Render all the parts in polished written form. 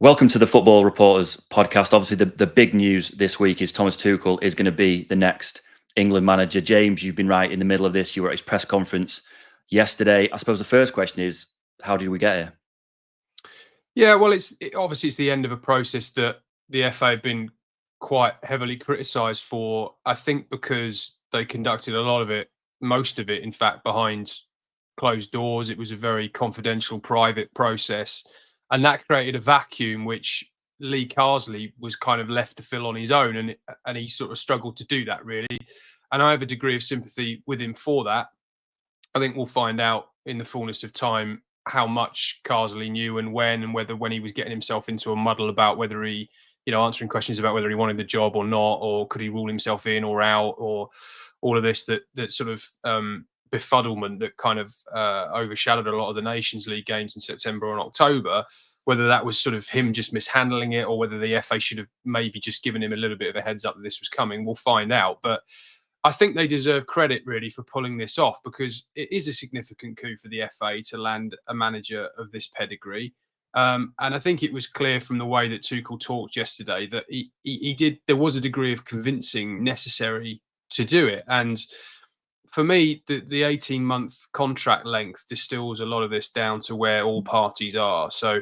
Welcome to the Football Reporters podcast. Obviously, the big news this week is Thomas Tuchel is going to be the next England manager. James, you've been right in the middle of this. You were at his press conference yesterday. I suppose the first question is, how did we get here? Yeah, well, obviously it's the end of a process that the FA have been quite heavily criticised for. I think because they conducted a lot of it, most of it, in fact, behind closed doors. It was a very confidential, private process, and that created a vacuum which Lee Carsley was kind of left to fill on his own, and he sort of struggled to do that really. And I have a degree of sympathy with him for that. I think we'll find out in the fullness of time how much Carsley knew and whether when he was getting himself into a muddle about whether he, answering questions about whether he wanted the job or not, or could he rule himself in or out, or all of this that sort of befuddlement that kind of overshadowed a lot of the Nations League games in September and October, whether that was sort of him just mishandling it or whether the FA should have maybe just given him a little bit of a heads up that this was coming. We'll find out. But I think they deserve credit really for pulling this off, because it is a significant coup for the FA to land a manager of this pedigree. And I think it was clear from the way that Tuchel talked yesterday that he did. There was a degree of convincing necessary to do it. And for me, the 18-month contract length distills a lot of this down to where all parties are. So,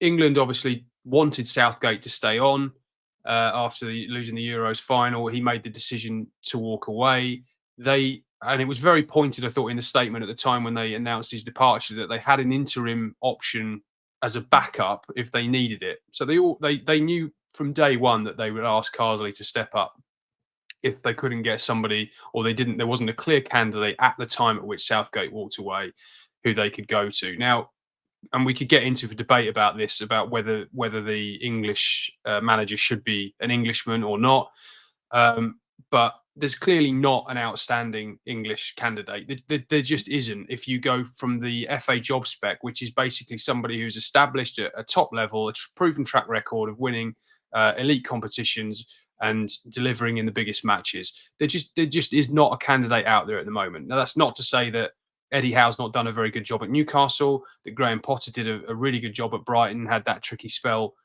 England obviously wanted Southgate to stay on. After losing the Euros final, he made the decision to walk away. And it was very pointed, I thought, in the statement at the time when they announced his departure, that they had an interim option as a backup if they needed it. So they knew from day one that they would ask Carsley to step up if they couldn't get somebody, or there wasn't a clear candidate at the time at which Southgate walked away who they could go to. Now, and we could get into a debate about this, about whether the English manager should be an Englishman or not. But there's clearly not an outstanding English candidate. There just isn't. If you go from the FA job spec, which is basically somebody who's established at a top level, a proven track record of winning elite competitions and delivering in the biggest matches, there just is not a candidate out there at the moment. Now, that's not to say that Eddie Howe's not done a very good job at Newcastle, that Graham Potter did a really good job at Brighton, had that tricky spell,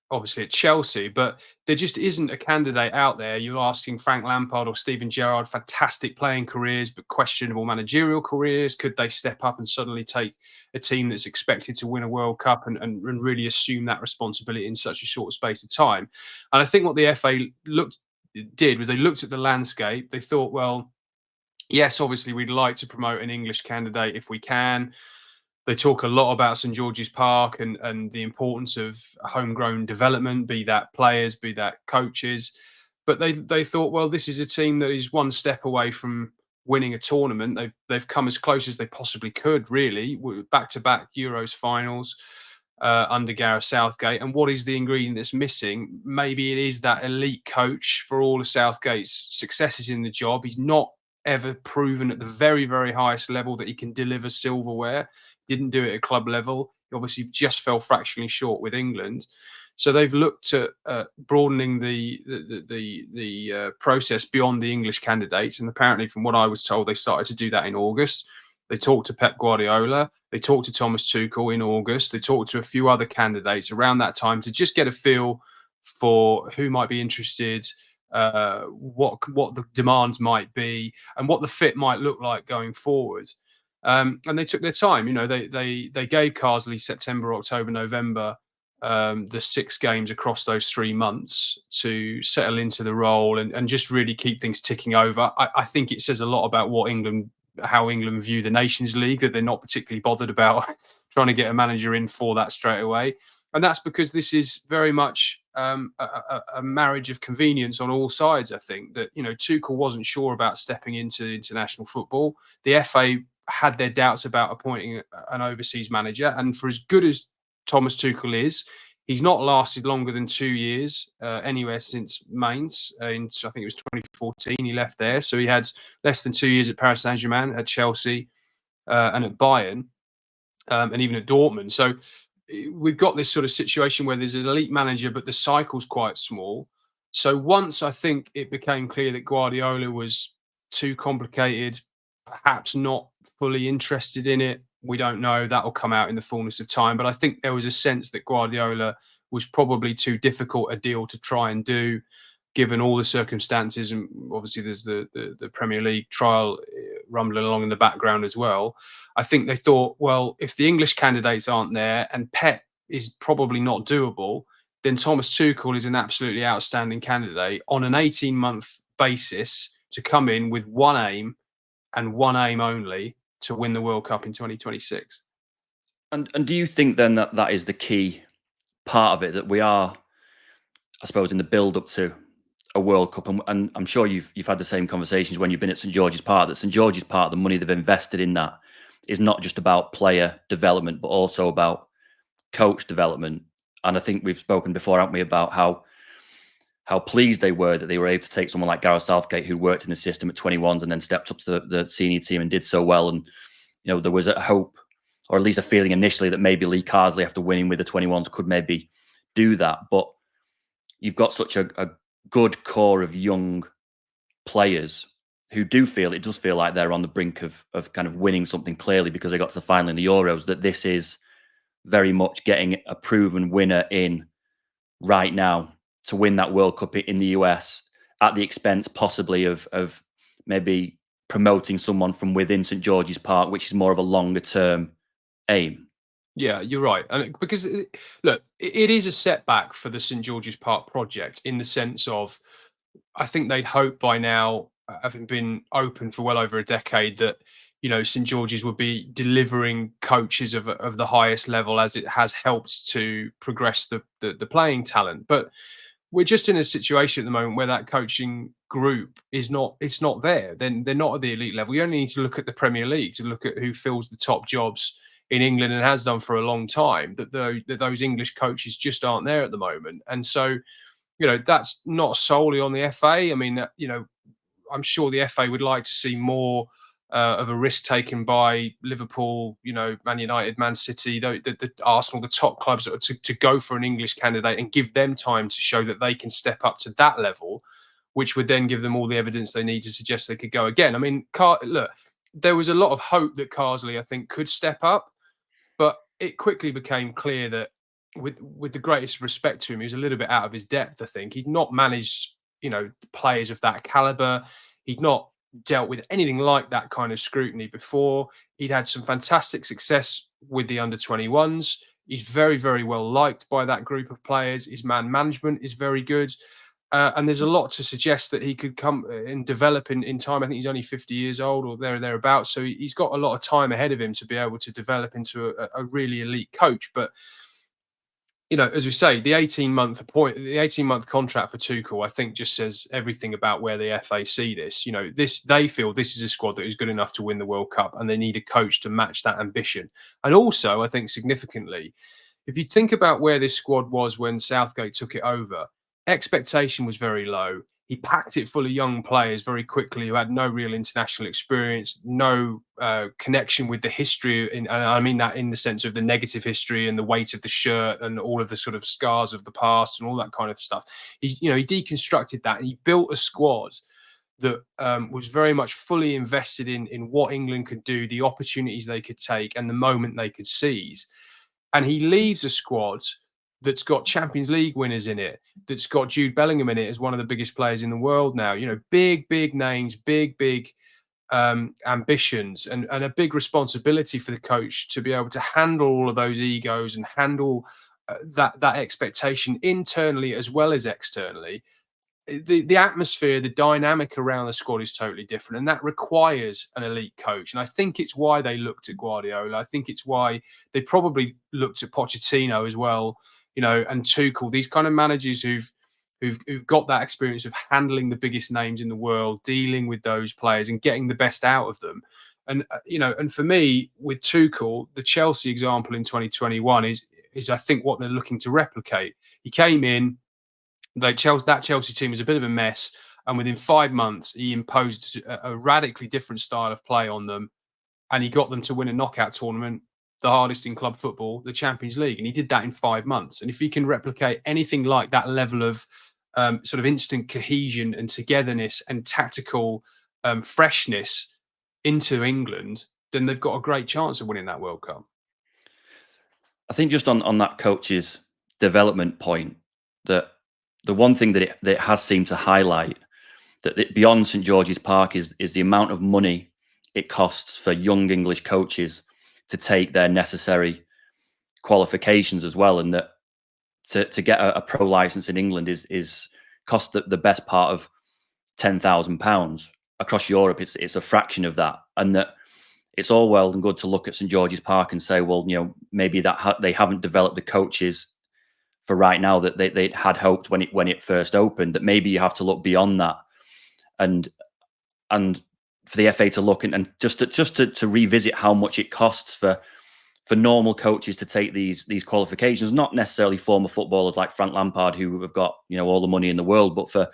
obviously at Chelsea, but there just isn't a candidate out there. You're asking Frank Lampard or Steven Gerrard, fantastic playing careers, but questionable managerial careers. Could they step up and suddenly take a team that's expected to win a World Cup and really assume that responsibility in such a short space of time? And I think what the FA did was they looked at the landscape. They thought, well, yes, obviously, we'd like to promote an English candidate if we can. They talk a lot about St George's Park and the importance of homegrown development, be that players, be that coaches. But they thought, well, this is a team that is one step away from winning a tournament. They've come as close as they possibly could, really, back-to-back Euros finals under Gareth Southgate. And what is the ingredient that's missing? Maybe it is that elite coach. For all of Southgate's successes in the job, he's not ever proven at the very, very highest level that he can deliver silverware. Didn't do it at club level. He obviously just fell fractionally short with England. So they've looked at broadening the process beyond the English candidates. And apparently, from what I was told, they started to do that in August. They talked to Pep Guardiola. They talked to Thomas Tuchel in August. They talked to a few other candidates around that time to just get a feel for who might be interested, what the demands might be, and what the fit might look like going forward. And they took their time. They gave Carsley September, October, November, the 6 games across those 3 months to settle into the role and just really keep things ticking over. I think it says a lot about how England view the Nations League, that they're not particularly bothered about trying to get a manager in for that straight away. And that's because this is very much a marriage of convenience on all sides. I think that, Tuchel wasn't sure about stepping into international football. The FA had their doubts about appointing an overseas manager. And for as good as Thomas Tuchel is, he's not lasted longer than 2 years anywhere since Mainz. I think it was 2014 he left there. So he had less than 2 years at Paris Saint-Germain, at Chelsea, and at Bayern, and even at Dortmund. So we've got this sort of situation where there's an elite manager, but the cycle's quite small. So once I think it became clear that Guardiola was too complicated, perhaps not fully interested in it, We don't know. That will come out in the fullness of time. But I think there was a sense that Guardiola was probably too difficult a deal to try and do, given all the circumstances. And obviously, there's the Premier League trial rumbling along in the background as well. I think they thought, well, if the English candidates aren't there and Pep is probably not doable, then Thomas Tuchel is an absolutely outstanding candidate on an 18-month basis to come in with one aim and one aim only, to win the World Cup in 2026. And do you think then that that is the key part of it, that we are, I suppose, in the build up to a World Cup, and I'm sure you've had the same conversations when you've been at St George's Park, that St George's Park, the money they've invested in that is not just about player development, but also about coach development. And I think we've spoken before, haven't we, about how pleased they were that they were able to take someone like Gareth Southgate, who worked in the system at 21s and then stepped up to the senior team and did so well. And, you know, there was a hope, or at least a feeling initially, that maybe Lee Carsley, after winning with the 21s, could maybe do that. But you've got such a good core of young players who does feel like they're on the brink of kind of winning something, clearly, because they got to the final in the Euros, that this is very much getting a proven winner in right now to win that World Cup in the US, at the expense possibly of maybe promoting someone from within St George's Park, which is more of a longer term aim. Yeah, you're right. And because look, it is a setback for the St George's Park project, in the sense of, I think they'd hoped by now, having been open for well over a decade, that, you know, St George's would be delivering coaches of the highest level, as it has helped to progress the playing talent. But we're just in a situation at the moment where that coaching group is not, it's not there. Then they're not at the elite level. You only need to look at the Premier League to look at who fills the top jobs in England and has done for a long time. That those English coaches just aren't there at the moment. And so, you know, that's not solely on the FA. I mean, you know, I'm sure the FA would like to see more of a risk taken by Liverpool, you know, Man United, Man City, the Arsenal, the top clubs, to go for an English candidate and give them time to show that they can step up to that level, which would then give them all the evidence they need to suggest they could go again. I mean, look, there was a lot of hope that Carsley, I think, could step up, but it quickly became clear that, with the greatest respect to him, he was a little bit out of his depth. I think he'd not managed, you know, players of that caliber. He'd not dealt with anything like that kind of scrutiny before. He'd had some fantastic success with the under 21s. He's very, very well liked by that group of players. His man management is very good. And there's a lot to suggest that he could come and develop in time. I think he's only 50 years old or thereabouts. So he's got a lot of time ahead of him to be able to develop into a really elite coach. But, you know, as we say, the 18-month contract for Tuchel, I think, just says everything about where the FA see this. You know, they feel this is a squad that is good enough to win the World Cup, and they need a coach to match that ambition. And also, I think significantly, if you think about where this squad was when Southgate took it over, expectation was very low. He packed it full of young players very quickly who had no real international experience, no connection with the history. And I mean that in the sense of the negative history and the weight of the shirt and all of the sort of scars of the past and all that kind of stuff. He deconstructed that, and he built a squad that was very much fully invested in what England could do, the opportunities they could take, and the moment they could seize. And he leaves a squad that's got Champions League winners in it, that's got Jude Bellingham in it as one of the biggest players in the world now. You know, big names, big ambitions, and a big responsibility for the coach to be able to handle all of those egos and handle that expectation internally as well as externally. The atmosphere, the dynamic around the squad is totally different, and that requires an elite coach. And I think it's why they looked at Guardiola. I think it's why they probably looked at Pochettino as well, you know, and Tuchel. These kind of managers who've got that experience of handling the biggest names in the world, dealing with those players, and getting the best out of them. And you know, and for me, with Tuchel, the Chelsea example in 2021 is I think what they're looking to replicate. He came in. That Chelsea team was a bit of a mess, and within 5 months, he imposed a radically different style of play on them, and he got them to win a knockout tournament, the hardest in club football, the Champions League, and he did that in 5 months. And if he can replicate anything like that level of sort of instant cohesion and togetherness and tactical freshness into England, then they've got a great chance of winning that World Cup. I think just on that coach's development point, that the one thing that it has seemed to highlight that beyond St George's Park is the amount of money it costs for young English coaches to take their necessary qualifications as well, and that to get a pro license in England is cost the best part of £10,000. Across Europe, it's a fraction of that, and that it's all well and good to look at St George's Park and say, well, maybe that they haven't developed the coaches for right now that they had hoped when it first opened. That maybe you have to look beyond that, and for the FA to look and just to revisit how much it costs for normal coaches to take these qualifications, not necessarily former footballers like Frank Lampard who have got all the money in the world, but for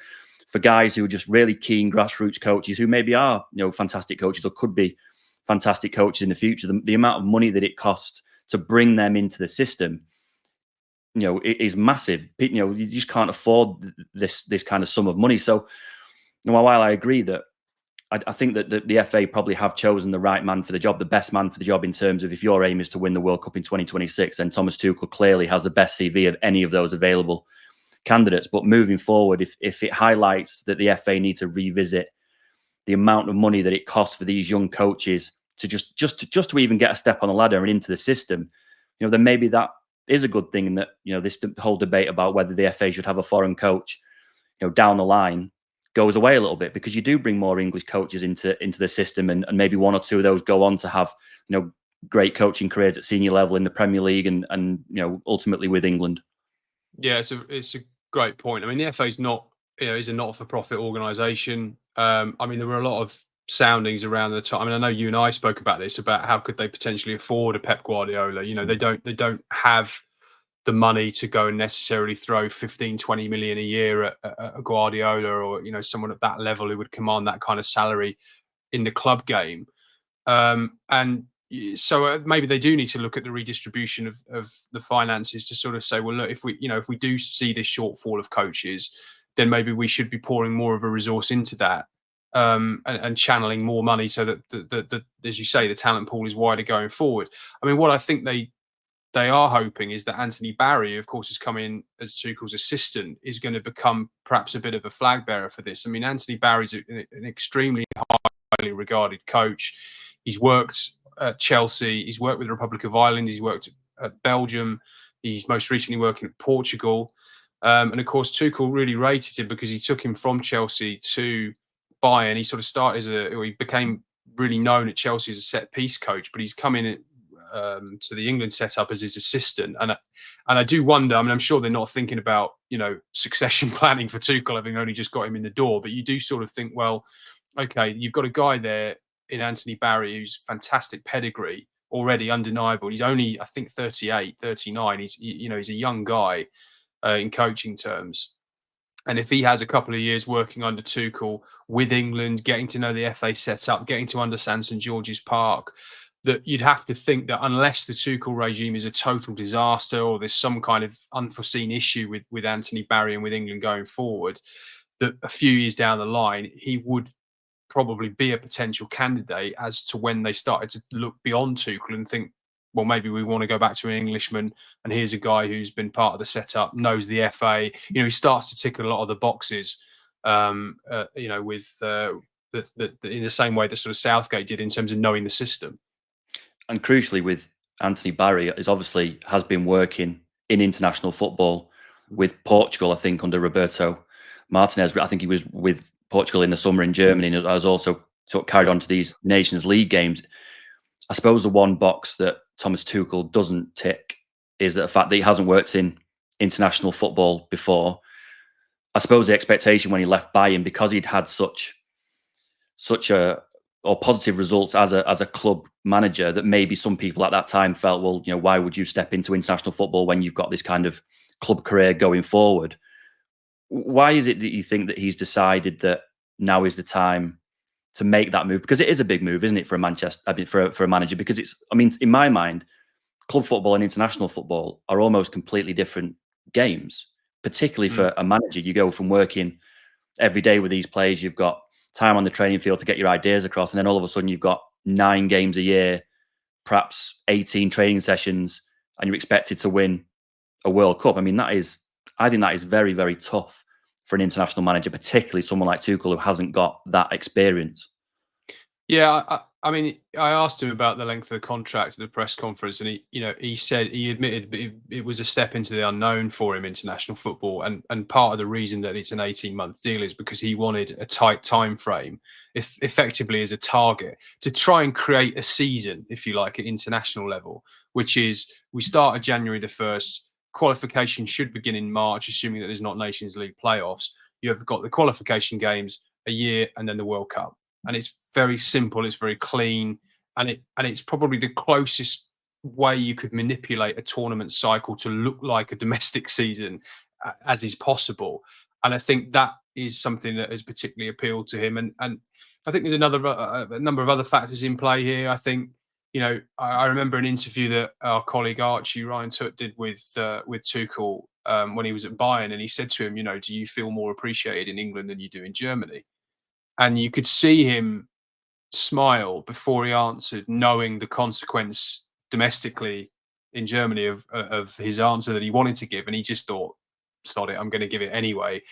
guys who are just really keen grassroots coaches who maybe are fantastic coaches or could be fantastic coaches in the future. The amount of money that it costs to bring them into the system, it is massive. You just can't afford this kind of sum of money. So while I agree that I think that the FA probably have chosen the right man for the job, the best man for the job in terms of if your aim is to win the World Cup in 2026, then Thomas Tuchel clearly has the best CV of any of those available candidates. But moving forward, if it highlights that the FA need to revisit the amount of money that it costs for these young coaches to just to even get a step on the ladder and into the system, then maybe that is a good thing. And that this whole debate about whether the FA should have a foreign coach, down the line, goes away a little bit, because you do bring more English coaches into the system, and maybe one or two of those go on to have great coaching careers at senior level in the Premier League and ultimately with England. Yeah, it's a great point. I mean, the FA is not is a not-for-profit organisation. I mean, there were a lot of soundings around the time. I mean, I know you and I spoke about this, about how could they potentially afford a Pep Guardiola. They don't have the money to go and necessarily throw 15-20 million a year at a Guardiola or someone at that level who would command that kind of salary in the club game. And so maybe they do need to look at the redistribution of the finances to sort of say, well, look, if we do see this shortfall of coaches, then maybe we should be pouring more of a resource into that, and channeling more money so that the as you say, the talent pool is wider going forward. I mean, what I think they are hoping is that Anthony Barry, of course, has come in as Tuchel's assistant, is going to become perhaps a bit of a flag bearer for this. I mean, Anthony Barry's an extremely highly regarded coach. He's worked at Chelsea. He's worked with the Republic of Ireland. He's worked at Belgium. He's most recently working at Portugal. And of course, Tuchel really rated him because he took him from Chelsea to Bayern. He sort of he became really known at Chelsea as a set piece coach, but he's come in to the England setup as his assistant. And I do wonder, I mean, I'm sure they're not thinking about, succession planning for Tuchel, having only just got him in the door, but you do sort of think, well, okay, you've got a guy there in Anthony Barry who's fantastic pedigree, already undeniable. He's only, I think, 38, 39. He's a young guy in coaching terms. And if he has a couple of years working under Tuchel with England, getting to know the FA setup, getting to understand St George's Park, that you'd have to think that unless the Tuchel regime is a total disaster or there's some kind of unforeseen issue with Anthony Barry and with England going forward, that a few years down the line, he would probably be a potential candidate as to when they started to look beyond Tuchel and think, well, maybe we want to go back to an Englishman, and here's a guy who's been part of the setup, knows the FA. He starts to tick a lot of the boxes, with in the same way that sort of Southgate did in terms of knowing the system. And crucially, with Anthony Barry, has been working in international football with Portugal. I think under Roberto Martinez, I think he was with Portugal in the summer in Germany, and I was also carried on to these Nations League games. I suppose the one box that Thomas Tuchel doesn't tick is the fact that he hasn't worked in international football before. I suppose the expectation when he left Bayern, because he'd had such positive results as a club manager, that maybe some people at that time felt, well, why would you step into international football when you've got this kind of club career going forward? Why is it that you think that he's decided that now is the time to make that move? Because it is a big move, isn't it, for a manager? Because in my mind, club football and international football are almost completely different games, particularly for a manager. You go from working every day with these players, you've got time on the training field to get your ideas across, and then all of a sudden you've got 9 games a year, perhaps 18 training sessions, and you're expected to win a World Cup. I mean, I think that is very, very tough for an international manager, particularly someone like Tuchel who hasn't got that experience. Yeah, I mean, I asked him about the length of the contract at the press conference, and he admitted it was a step into the unknown for him, international football, and part of the reason that it's an 18-month deal is because he wanted a tight time frame, effectively as a target to try and create a season, if you like, at international level, which is we start at January the 1st. Qualification should begin in March, assuming that there's not Nations League playoffs. You have got the qualification games a year, and then the World Cup. And it's very simple, it's very clean, and it's probably the closest way you could manipulate a tournament cycle to look like a domestic season as is possible. And I think that is something that has particularly appealed to him. And I think there's a number of other factors in play here. I think, I remember an interview that our colleague Ryan Tutt did with Tuchel when he was at Bayern, and he said to him, do you feel more appreciated in England than you do in Germany? And you could see him smile before he answered, knowing the consequence domestically in Germany of his answer that he wanted to give. And he just thought, sod it, I'm going to give it anyway.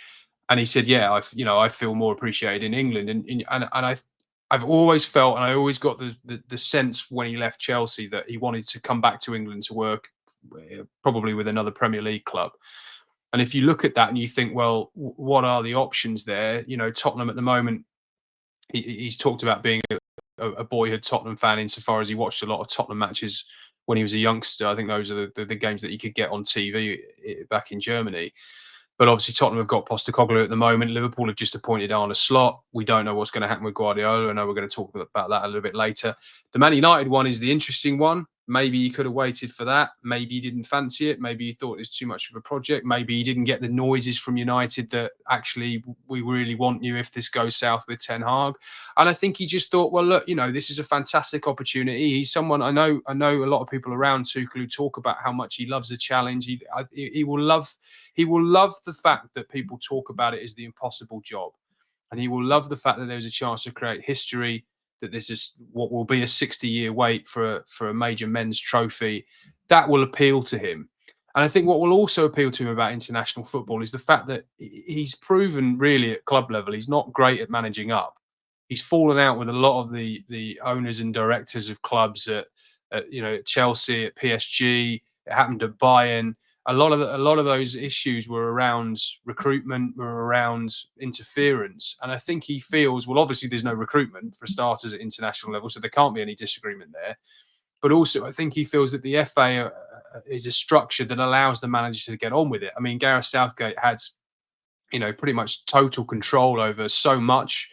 And he said, yeah, I feel more appreciated in England. And I've always felt, and I always got the sense when he left Chelsea that he wanted to come back to England to work probably with another Premier League club. And if you look at that and you think, well, what are the options there? Tottenham at the moment, he's talked about being a boyhood Tottenham fan insofar as he watched a lot of Tottenham matches when he was a youngster. I think those are the games that he could get on TV back in Germany. But obviously Tottenham have got Postecoglou at the moment. Liverpool have just appointed Arne Slot. We don't know what's going to happen with Guardiola. I know we're going to talk about that a little bit later. The Man United one is the interesting one. Maybe he could have waited for that. Maybe he didn't fancy it. Maybe he thought it was too much of a project. Maybe he didn't get the noises from United that actually we really want you if this goes south with Ten Hag. And I think he just thought, well, look, this is a fantastic opportunity. He's someone I know a lot of people around Tuchel who talk about how much he loves a challenge. He will love the fact that people talk about it as the impossible job. And he will love the fact that there's a chance to create history, that this is what will be a 60-year wait for a major men's trophy. That will appeal to him. And I think what will also appeal to him about international football is the fact that he's proven really at club level he's not great at managing up. He's fallen out with a lot of the owners and directors of clubs at Chelsea, at PSG. It happened at Bayern. A lot of those issues were around recruitment, were around interference. And I think he feels, well, obviously there's no recruitment for starters at international level, so there can't be any disagreement there. But also I think he feels that the FA is a structure that allows the manager to get on with it. I mean, Gareth Southgate had, pretty much total control over so much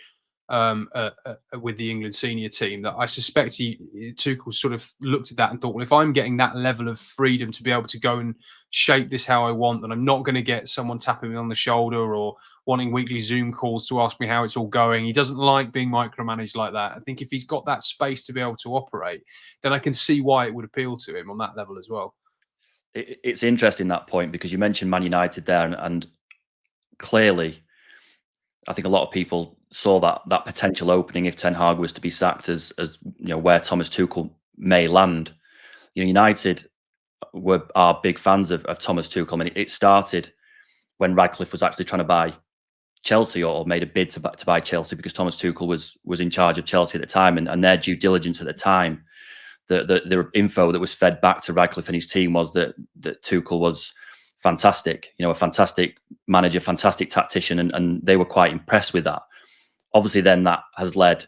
with the England senior team that I suspect Tuchel sort of looked at that and thought, well, if I'm getting that level of freedom to be able to go and shape this how I want, then I'm not going to get someone tapping me on the shoulder or wanting weekly Zoom calls to ask me how it's all going. He doesn't like being micromanaged like that. I think if he's got that space to be able to operate, then I can see why it would appeal to him on that level as well. It's interesting, that point, because you mentioned Man United there, and clearly I think a lot of people saw that potential opening if Ten Hag was to be sacked as where Thomas Tuchel may land. United are big fans of Thomas Tuchel. I mean, it started when Radcliffe was actually trying to buy Chelsea, or made a bid to buy Chelsea, because Thomas Tuchel was in charge of Chelsea at the time, and their due diligence at the time, the info that was fed back to Radcliffe and his team was that Tuchel was fantastic, a fantastic manager, fantastic tactician, and they were quite impressed with that. Obviously, then that has led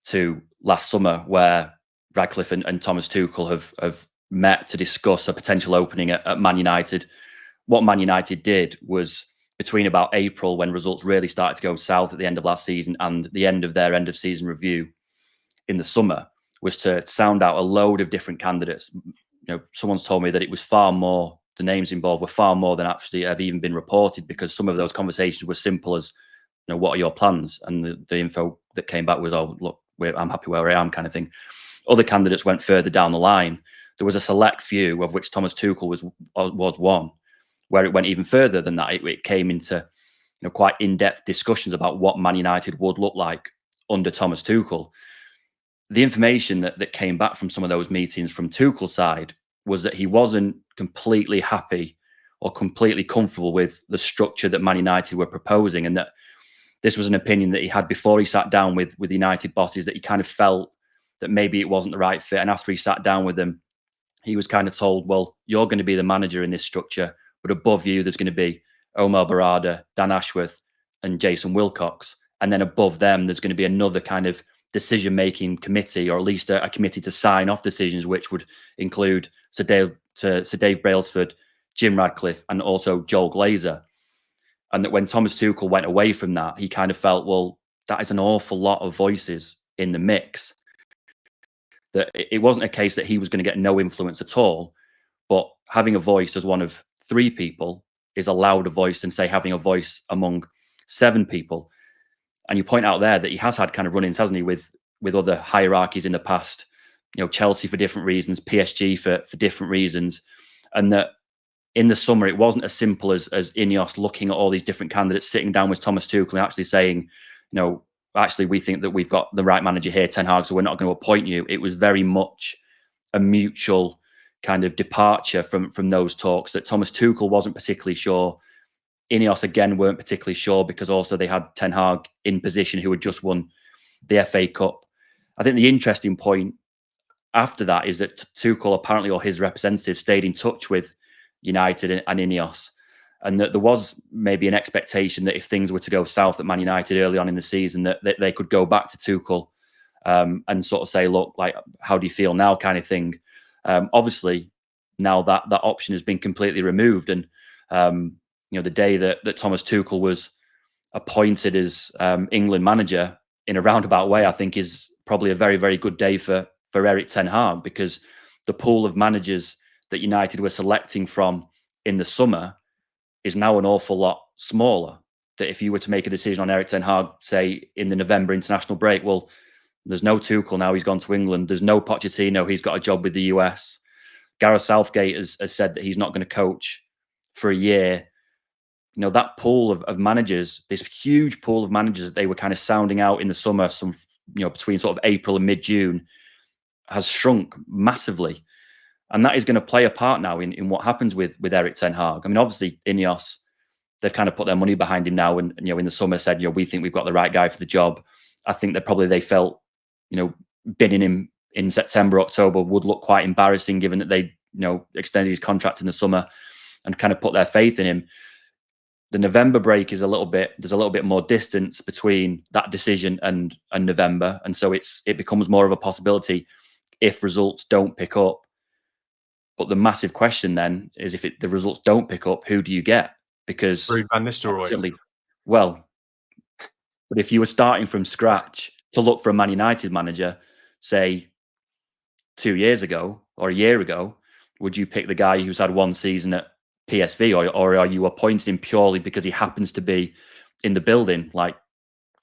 to last summer, where Radcliffe and Thomas Tuchel have met to discuss a potential opening at Man United. What Man United did was, between about April, when results really started to go south at the end of last season, and the end of their end of season review in the summer, was to sound out a load of different candidates. Someone's told me that it was far more, the names involved were far more than actually have even been reported, because some of those conversations were simple as, what are your plans? And the info that came back was, oh, look, I'm happy where I am, kind of thing. Other candidates went further down the line. There was a select few, of which Thomas Tuchel was one, where it went even further than that. It came into quite in-depth discussions about what Man United would look like under Thomas Tuchel. the information that came back from some of those meetings from Tuchel's side was that he wasn't completely happy or completely comfortable with the structure that Man United were proposing, and that this was an opinion that he had before he sat down with United bosses, that he kind of felt that maybe it wasn't the right fit. And after he sat down with them, he was kind of told, well, you're going to be the manager in this structure, but above you, there's going to be Omar Barada, Dan Ashworth, and Jason Wilcox. And then above them, there's going to be another kind of decision-making committee, or at least a committee to sign off decisions, which would include Sir Dave Brailsford, Jim Radcliffe, and also Joel Glazer. And that when Thomas Tuchel went away from that, he kind of felt, well, that is an awful lot of voices in the mix. That it wasn't a case that he was going to get no influence at all, but having a voice as one of 3 people is a louder voice than, say, having a voice among 7 people. And you point out there that he has had kind of run-ins, hasn't he, with other hierarchies in the past, Chelsea for different reasons, PSG for different reasons. And that in the summer, it wasn't as simple as Ineos looking at all these different candidates, sitting down with Thomas Tuchel and actually saying, actually, we think that we've got the right manager here, Ten Hag, so we're not going to appoint you. It was very much a mutual kind of departure from those talks, that Thomas Tuchel wasn't particularly sure. Ineos, again, weren't particularly sure, because also they had Ten Hag in position, who had just won the FA Cup. I think the interesting point after that is that Tuchel, apparently, or his representative, stayed in touch with United and Ineos, and that there was maybe an expectation that if things were to go south at Man United early on in the season, that they could go back to Tuchel and sort of say, look, like, how do you feel now, kind of thing. Obviously, now that option has been completely removed, and the day that Thomas Tuchel was appointed as England manager, in a roundabout way, I think is probably a very, very good day for Erik Ten Hag, because the pool of managers that United were selecting from in the summer is now an awful lot smaller. That if you were to make a decision on Erik Ten Hag, say in the November international break, well, there's no Tuchel now, he's gone to England. There's no Pochettino, he's got a job with the US. Gareth Southgate has said that he's not going to coach for a year. That pool of managers, this huge pool of managers that they were kind of sounding out in the summer, some between sort of April and mid-June, has shrunk massively. And that is going to play a part now in what happens with Erik Ten Hag. I mean, obviously, Ineos, they've kind of put their money behind him now, and in the summer said, we think we've got the right guy for the job. I think that probably they felt, bidding him in September, October would look quite embarrassing, given that they, extended his contract in the summer and kind of put their faith in him. The November break is there's a little bit more distance between that decision and November, and so it becomes more of a possibility if results don't pick up. But the massive question then is, if the results don't pick up, who do you get? Because Van Nistelrooy. Well, but if you were starting from scratch to look for a Man United manager, say 2 years ago or a year ago, would you pick the guy who's had one season at PSV, or are you appointing him purely because he happens to be in the building, like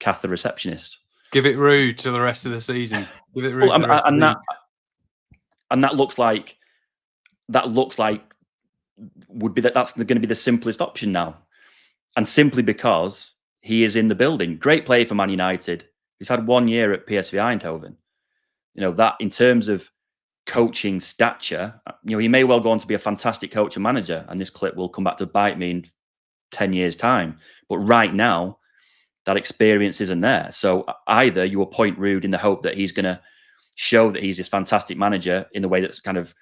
Kath the receptionist? Give it Rude to the rest of the season. Give it Rude. That looks like that's going to be the simplest option now, and simply because he is in the building. Great player for Man United. He's had 1 year at PSV Eindhoven. That in terms of coaching stature, he may well go on to be a fantastic coach and manager, and this clip will come back to bite me in 10 years' time. But right now, that experience isn't there. So either you appoint Rude in the hope that he's going to show that he's this fantastic manager in the way that's kind of,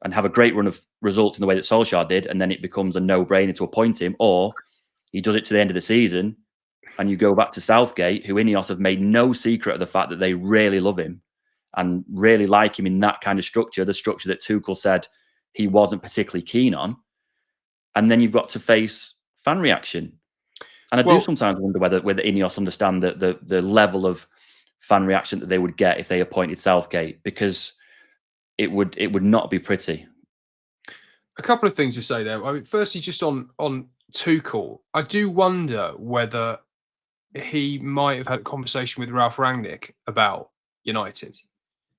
and have a great run of results in the way that Solskjaer did, and then it becomes a no-brainer to appoint him, or he does it to the end of the season, and you go back to Southgate, who Ineos have made no secret of the fact that they really love him and really like him in that kind of structure, the structure that Tuchel said he wasn't particularly keen on. And then you've got to face fan reaction. And I do sometimes wonder whether Ineos understand the level of fan reaction that they would get if they appointed Southgate, because it would not be pretty. A couple of things to say there. I mean, firstly, just on Tuchel, I do wonder whether he might have had a conversation with Ralf Rangnick about United,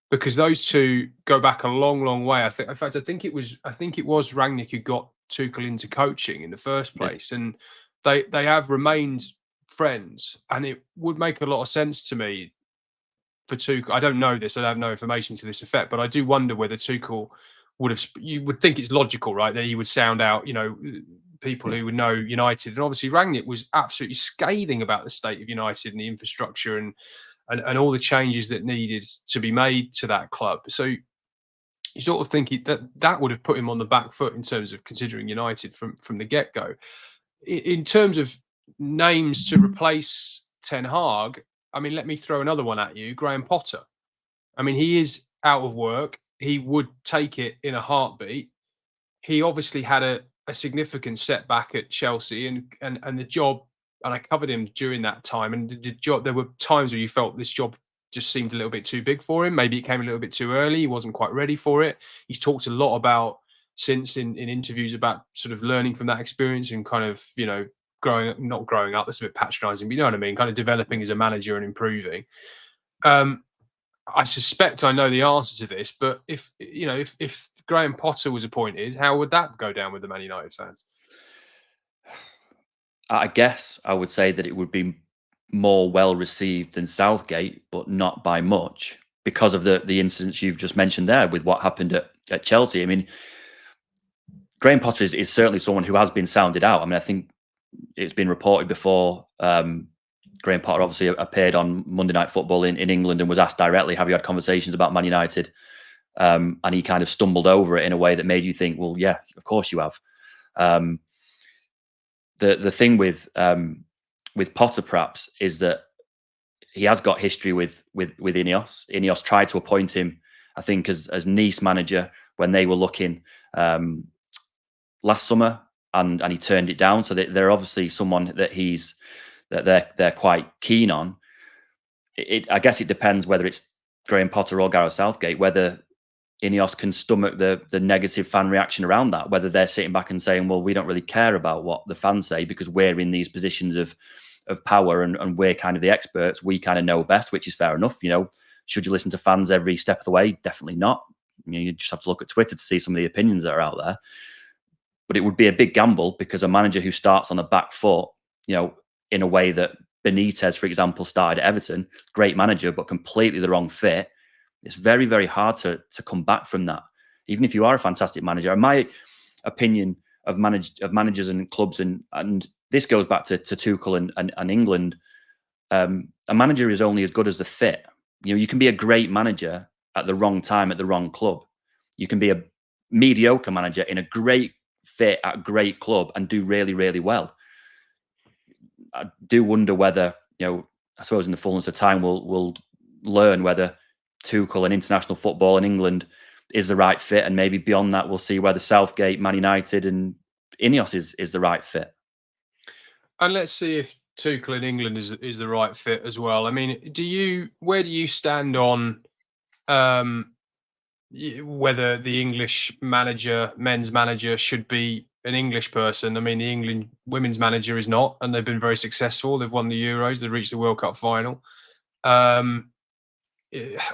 because those two go back a long, long way. I think it was Rangnick who got Tuchel into coaching in the first place, and they have remained friends. And it would make a lot of sense to me for Tuchel. I don't know this. I have no information to this effect, but I do wonder whether Tuchel would have. You would think it's logical, right, that he would sound out, people who would know United. And obviously, Rangnick was absolutely scathing about the state of United and the infrastructure and all the changes that needed to be made to that club. So you sort of think that would have put him on the back foot in terms of considering United from the get go. In terms of names to replace Ten Hag, I mean, let me throw another one at you, Graham Potter. I mean, he is out of work. He would take it in a heartbeat. He obviously had a significant setback at Chelsea and the job, and I covered him during that time. And the job, there were times where you felt this job just seemed a little bit too big for him. Maybe it came a little bit too early. He wasn't quite ready for it. He's talked a lot about since in interviews about sort of learning from that experience and kind of, not growing up. That's a bit patronizing, but you know what I mean? Kind of developing as a manager and improving. I suspect I know the answer to this, but if Graham Potter was appointed, how would that go down with the Man United fans? I guess I would say that it would be more well received than Southgate, but not by much because of the incidents you've just mentioned there with what happened at Chelsea. I mean, Graham Potter is certainly someone who has been sounded out. I mean, I think it's been reported before. Graham Potter obviously appeared on Monday Night Football in England and was asked directly, have you had conversations about Man United? And he kind of stumbled over it in a way that made you think, well, yeah, of course you have. The thing with Potter perhaps is that he has got history with Ineos. Ineos tried to appoint him, I think, as Nice manager when they were looking last summer, and he turned it down. So they're obviously someone that they're quite keen on. I guess it depends whether it's Graham Potter or Gareth Southgate, whether Ineos can stomach the negative fan reaction around that, whether they're sitting back and saying, well, we don't really care about what the fans say because we're in these positions of power and we're kind of the experts. We kind of know best, which is fair enough. Should you listen to fans every step of the way? Definitely not. You just have to look at Twitter to see some of the opinions that are out there. But it would be a big gamble because a manager who starts on the back foot, in a way that Benitez, for example, started at Everton, great manager, but completely the wrong fit. It's very, very hard to come back from that, even if you are a fantastic manager. And my opinion of managers and clubs, and this goes back to Tuchel and England, a manager is only as good as the fit. You can be a great manager at the wrong time at the wrong club. You can be a mediocre manager in a great fit at a great club and do really, really well. I do wonder whether, I suppose in the fullness of time, we'll learn whether Tuchel and international football in England is the right fit. And maybe beyond that, we'll see whether Southgate, Man United and Ineos is the right fit. And let's see if Tuchel in England is the right fit as well. I mean, where do you stand on whether the English manager, men's manager, should be an English person? I mean, the England women's manager is not, and they've been very successful. They've won the Euros. They've reached the World Cup final.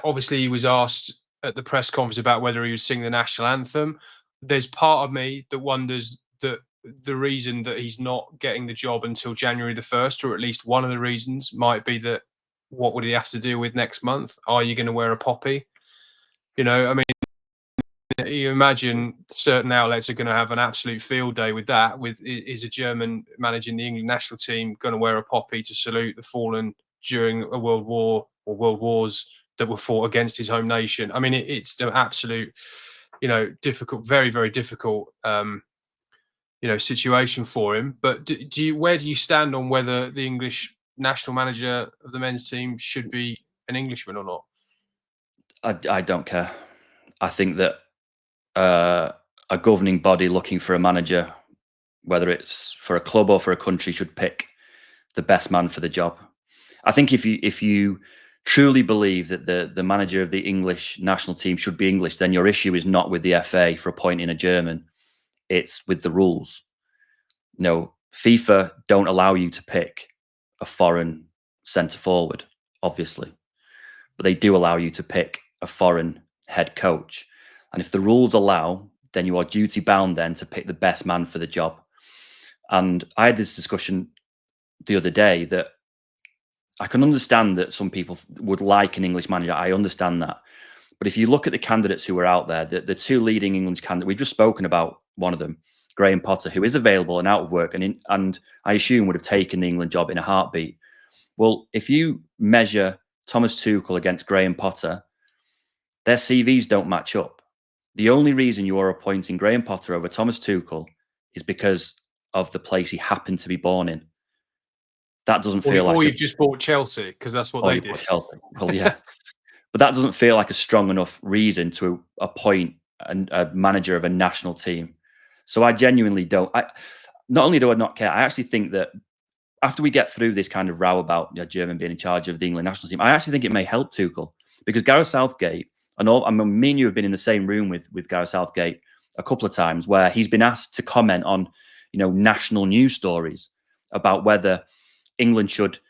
Obviously, he was asked at the press conference about whether he would sing the national anthem. There's part of me that wonders that the reason that he's not getting the job until January the 1st, or at least one of the reasons, might be that what would he have to deal with next month? Are you going to wear a poppy? I mean, you imagine certain outlets are going to have an absolute field day with that. Is a German managing the England national team going to wear a poppy to salute the fallen during a world war or world wars that were fought against his home nation? I mean, it's an absolute, difficult, very, very difficult, situation for him. But where do you stand on whether the English national manager of the men's team should be an Englishman or not? I don't care. I think that a governing body looking for a manager, whether it's for a club or for a country, should pick the best man for the job. I think if you truly believe that the manager of the English national team should be English, then your issue is not with the FA for appointing a German. It's with the rules. FIFA don't allow you to pick a foreign centre forward, obviously, but they do allow you to pick a foreign head coach. And if the rules allow, then you are duty bound then to pick the best man for the job. And I had this discussion the other day that I can understand that some people would like an English manager. I understand that. But if you look at the candidates who are out there, the two leading English candidates, we've just spoken about one of them, Graham Potter, who is available and out of work, and I assume would have taken the England job in a heartbeat. Well, if you measure Thomas Tuchel against Graham Potter, their CVs don't match up. The only reason you are appointing Graham Potter over Thomas Tuchel is because of the place he happened to be born in. That doesn't feel like you've just bought Chelsea because that's what they did. Chelsea. Well, yeah. But that doesn't feel like a strong enough reason to appoint a manager of a national team. So I genuinely don't. Not only do I not care, I actually think that after we get through this kind of row about German being in charge of the England national team, I actually think it may help Tuchel, because Gareth Southgate, me and you have been in the same room with Gareth Southgate a couple of times where he's been asked to comment on, national news stories about whether England should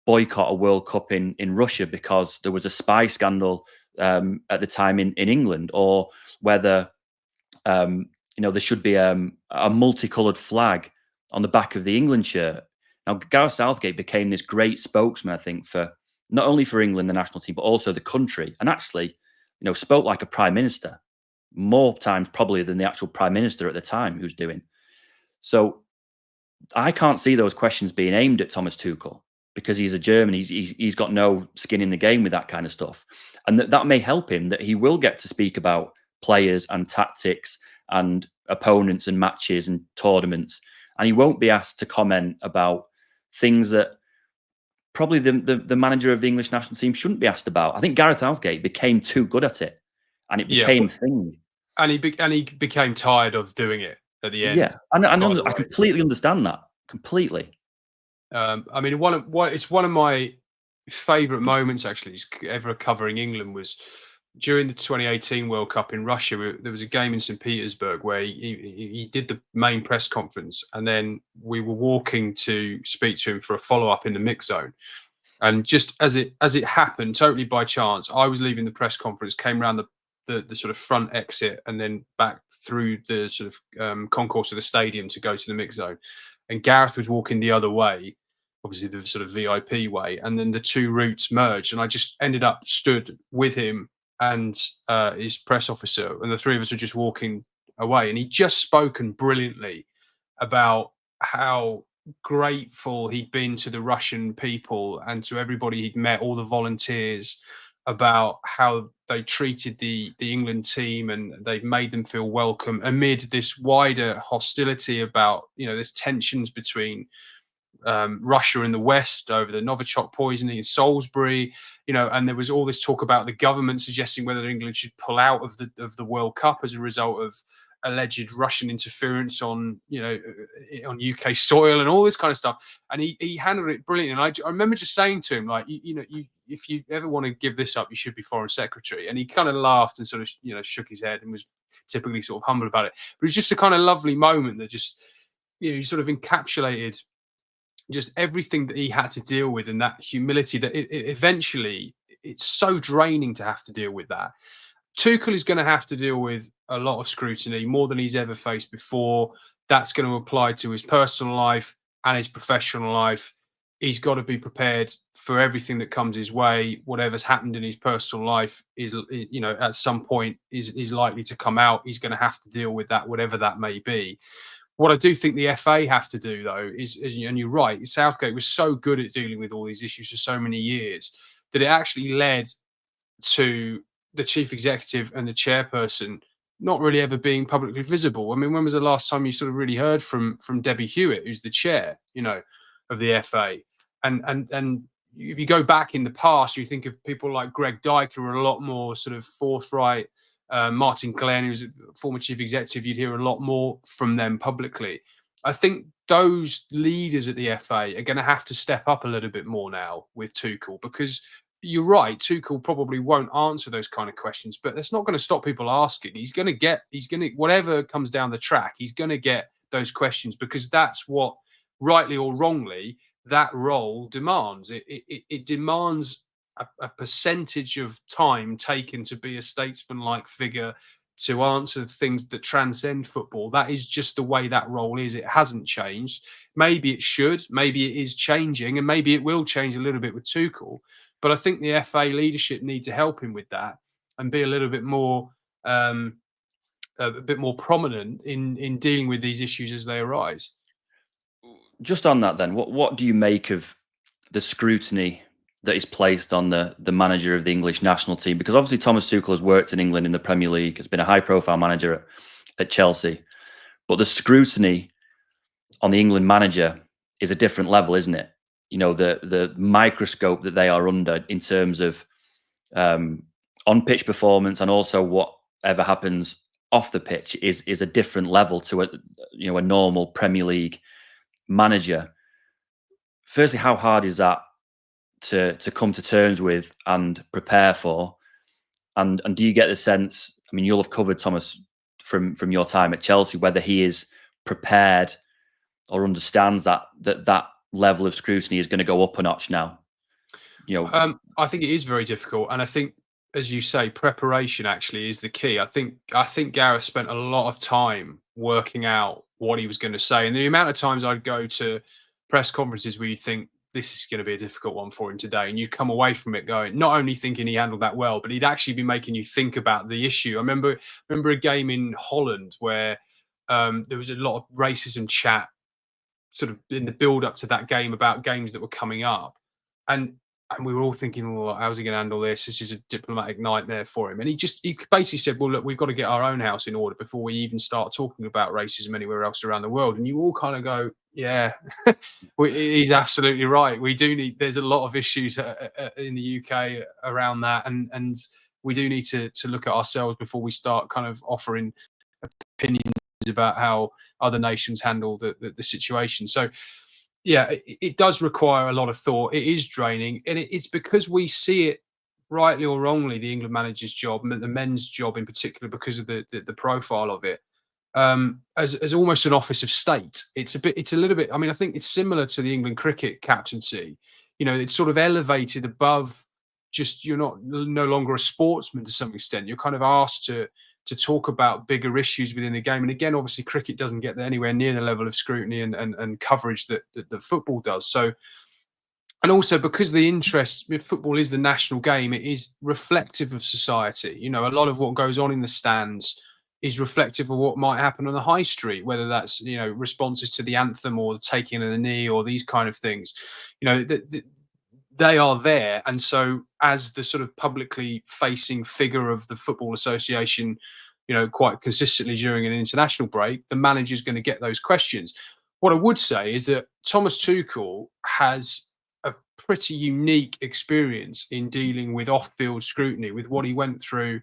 boycott a World Cup in Russia because there was a spy scandal at the time in England, or whether there should be a multicolored flag on the back of the England shirt. Now, Gareth Southgate became this great spokesman, I think, for not only for England, the national team, but also the country, and actually, spoke like a prime minister more times probably than the actual prime minister at the time who's doing. So I can't see those questions being aimed at Thomas Tuchel, because he's a German. He's got no skin in the game with that kind of stuff, and that may help him, that he will get to speak about players and tactics and opponents and matches and tournaments, and he won't be asked to comment about things that probably the manager of the English national team shouldn't be asked about. I think Gareth Southgate became too good at it, and it became a thing. And he became tired of doing it at the end. Yeah, I completely understand that. Completely. I mean, it's one of my favourite moments actually ever covering England was during the 2018 World Cup in Russia. There was a game in St. Petersburg where he did the main press conference, and then we were walking to speak to him for a follow-up in the mix zone. And just as it happened, totally by chance, I was leaving the press conference, came around the sort of front exit, and then back through the sort of concourse of the stadium to go to the mix zone. And Gareth was walking the other way, obviously the sort of VIP way, and then the two routes merged, and I just ended up stood with him and his press officer, and the three of us were just walking away. And he just spoken brilliantly about how grateful he'd been to the Russian people and to everybody he'd met, all the volunteers, about how they treated the England team and they made them feel welcome amid this wider hostility about, there's tensions between Russia and the West over the Novichok poisoning in Salisbury, and there was all this talk about the government suggesting whether England should pull out of the World Cup as a result of alleged Russian interference on UK soil and all this kind of stuff. And he handled it brilliantly. And I remember just saying to him, like, if you ever want to give this up, you should be foreign secretary. And he kind of laughed and sort of, shook his head and was typically sort of humble about it. But it was just a kind of lovely moment that just, he sort of encapsulated just everything that he had to deal with, and that humility that eventually it's so draining to have to deal with that. Tuchel is going to have to deal with a lot of scrutiny, more than he's ever faced before. That's going to apply to his personal life and his professional life. He's got to be prepared for everything that comes his way. Whatever's happened in his personal life is, at some point is likely to come out. He's going to have to deal with that, whatever that may be. What I do think the FA have to do, though, is, and you're right, Southgate was so good at dealing with all these issues for so many years that it actually led to the chief executive and the chairperson not really ever being publicly visible. I mean, when was the last time you sort of really heard from Debbie Hewitt, who's the chair, of the FA? And if you go back in the past, you think of people like Greg Dyke, who were a lot more sort of forthright. Martin Glenn, who's a former chief executive, you'd hear a lot more from them publicly. I think those leaders at the FA are going to have to step up a little bit more now with Tuchel, because you're right, Tuchel probably won't answer those kind of questions, but that's not going to stop people asking. He's going to, whatever comes down the track, he's going to get those questions, because that's what, rightly or wrongly, that role demands. It demands a percentage of time taken to be a statesman-like figure, to answer things that transcend football. That is just the way that role is. It hasn't changed. Maybe it should. Maybe it is changing, and maybe it will change a little bit with Tuchel. But I think the FA leadership need to help him with that and be a little bit more prominent in dealing with these issues as they arise. Just on that, then, what do you make of the scrutiny that is placed on the manager of the English national team? Because obviously Thomas Tuchel has worked in England in the Premier League, has been a high-profile manager at Chelsea, but the scrutiny on the England manager is a different level, isn't it? You know, the microscope that they are under in terms of on-pitch performance, and also whatever happens off the pitch is a different level to a normal Premier League manager. Firstly, how hard is that to come to terms with and prepare for? And do you get the sense, I mean, you'll have covered Thomas from your time at Chelsea, whether he is prepared or understands that level of scrutiny is going to go up a notch now? I think it is very difficult, and I think, as you say, preparation actually is the key. I think Gareth spent a lot of time working out what he was going to say, and the amount of times I'd go to press conferences where you'd think this is going to be a difficult one for him today, and you'd come away from it going, not only thinking he handled that well, but he'd actually be making you think about the issue. I remember a game in Holland where there was a lot of racism chat sort of in the build up to that game about games that were coming up, and we were all thinking, well, how's he going to handle this? This is a diplomatic nightmare for him. And he basically said, well, look, we've got to get our own house in order before we even start talking about racism anywhere else around the world. And you all kind of go, yeah, he's absolutely right. We do need, there's a lot of issues in the UK around that. And we do need to look at ourselves before we start kind of offering opinions about how other nations handle the situation. So, yeah, it does require a lot of thought. It is draining, and it's because we see it, rightly or wrongly, the England manager's job, the men's job in particular, because of the profile of it, as almost an office of state. It's a little bit. I mean, I think it's similar to the England cricket captaincy. You know, it's sort of elevated above just, you're no longer a sportsman to some extent. You're kind of asked to talk about bigger issues within the game. And again, obviously, cricket doesn't get anywhere near the level of scrutiny and coverage that football does. So, and also because the interest, if football is the national game, it is reflective of society. You know, a lot of what goes on in the stands is reflective of what might happen on the high street, whether that's, you know, responses to the anthem or the taking of the knee or these kind of things. You know, they are there. And so as the sort of publicly facing figure of the Football Association, you know, quite consistently during an international break, the manager's going to get those questions. What I would say is that Thomas Tuchel has a pretty unique experience in dealing with off-field scrutiny, with what he went through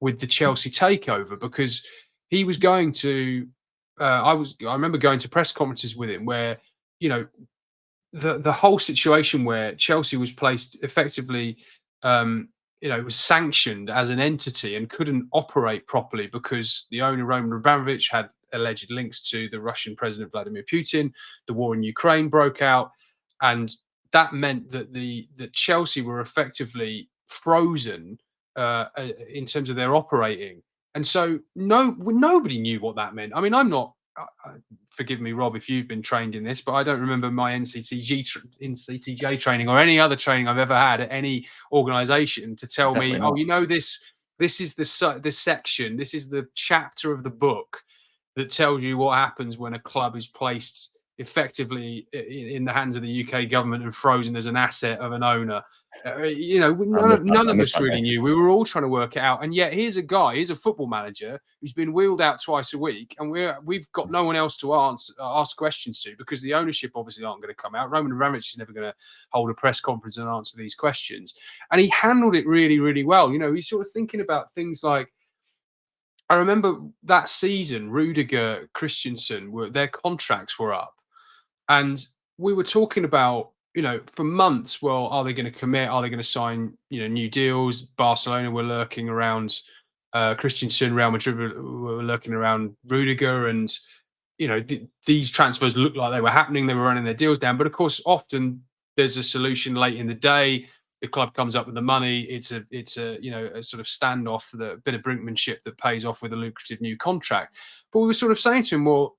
with the Chelsea takeover, because he was going to, I remember going to press conferences with him where, you know, the whole situation where Chelsea was placed effectively, you know, was sanctioned as an entity and couldn't operate properly because the owner, Roman Abramovich, had alleged links to the Russian President Vladimir Putin. The war in Ukraine broke out, and that meant that Chelsea were effectively frozen in terms of their operating. And so nobody knew what that meant. I mean, I'm not. Forgive me, Rob, if you've been trained in this, but I don't remember my NCTJ training or any other training I've ever had at any organisation to tell Definitely me, not. oh, you know, this is the section, this is the chapter of the book that tells you what happens when a club is placed effectively in the hands of the UK government and frozen as an asset of an owner. You know, none of us really knew. We were all trying to work it out. And yet here's a football manager who's been wheeled out twice a week, and we've got no one else to ask questions to, because the ownership obviously aren't going to come out. Roman Abramovich is never going to hold a press conference and answer these questions. And he handled it really, really well. You know, he's sort of thinking about things like, I remember that season, Rudiger, Christensen, their contracts were up. And we were talking about, you know, for months, well, are they going to commit? Are they going to sign, you know, new deals? Barcelona were lurking around Christensen, Real Madrid were lurking around Rudiger. And, you know, these transfers looked like they were happening. They were running their deals down. But of course, often there's a solution late in the day. the club comes up with the money. It's a a sort of standoff, the bit of brinkmanship that pays off with a lucrative new contract. But we were sort of saying to him, well,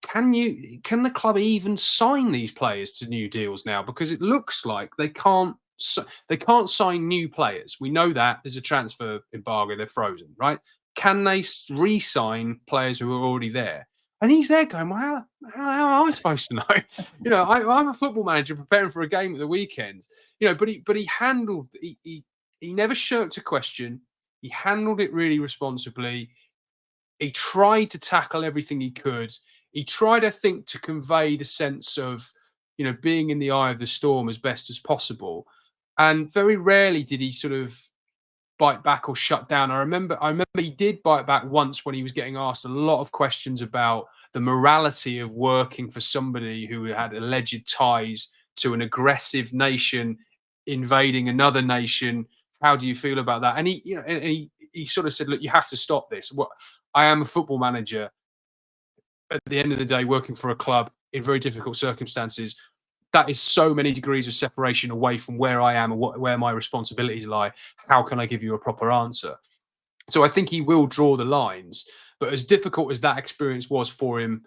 can the club even sign these players to new deals now? Because it looks like they can't sign new players. We know that there's a transfer embargo; they're frozen, right? Can they re-sign players who are already there? And he's there going, well, how am I supposed to know? I'm a football manager preparing for a game at the weekend. But he handled he never shirked a question. He handled it really responsibly. He tried to tackle everything he could. He tried, I think, to convey the sense of, being in the eye of the storm as best as possible. And very rarely did he sort of bite back or shut down. I remember he did bite back once when he was getting asked a lot of questions about the morality of working for somebody who had alleged ties to an aggressive nation invading another nation. How do you feel about that? And he sort of said, look, you have to stop this. I am a football manager at the end of the day, working for a club in very difficult circumstances. That is so many degrees of separation away from where I am and where my responsibilities lie. How can I give you a proper answer? So I think he will draw the lines. But as difficult as that experience was for him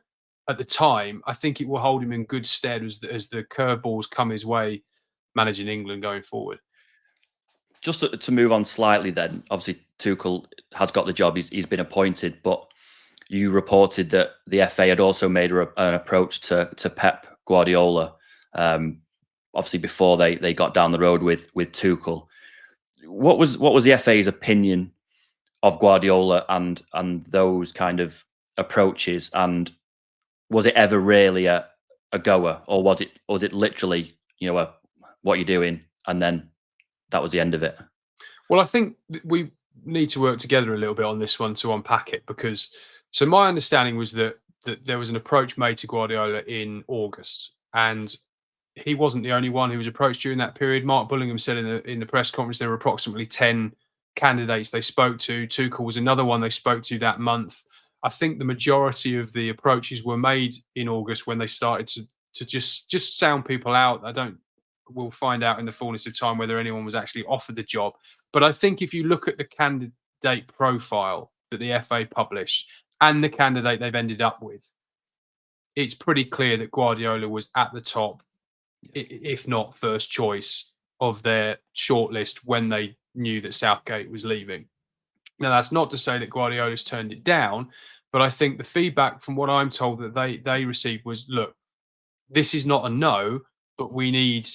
at the time, I think it will hold him in good stead as the curveballs come his way managing England going forward. Just to move on slightly then, obviously Tuchel has got the job, he's been appointed, but you reported that the FA had also made an approach to Pep Guardiola, obviously before they got down the road with Tuchel. What was the FA's opinion of Guardiola and those kind of approaches, and was it ever really a goer, or was it literally what you're doing and then that was the end of it? Well, I think we need to work together a little bit on this one to unpack it, because so my understanding was that there was an approach made to Guardiola in August, and he wasn't the only one who was approached during that period. Mark Bullingham said in the press conference there were approximately 10 candidates they spoke to. Tuchel was another one they spoke to that month. I think the majority of the approaches were made in August when they started to just sound people out. We'll find out in the fullness of time whether anyone was actually offered the job. But I think if you look at the candidate profile that the FA published and the candidate they've ended up with, it's pretty clear that Guardiola was at the top, if not first choice of their shortlist when they knew that Southgate was leaving. Now, that's not to say that Guardiola's turned it down, but I think the feedback from what I'm told that they received was, look, this is not a no, but we need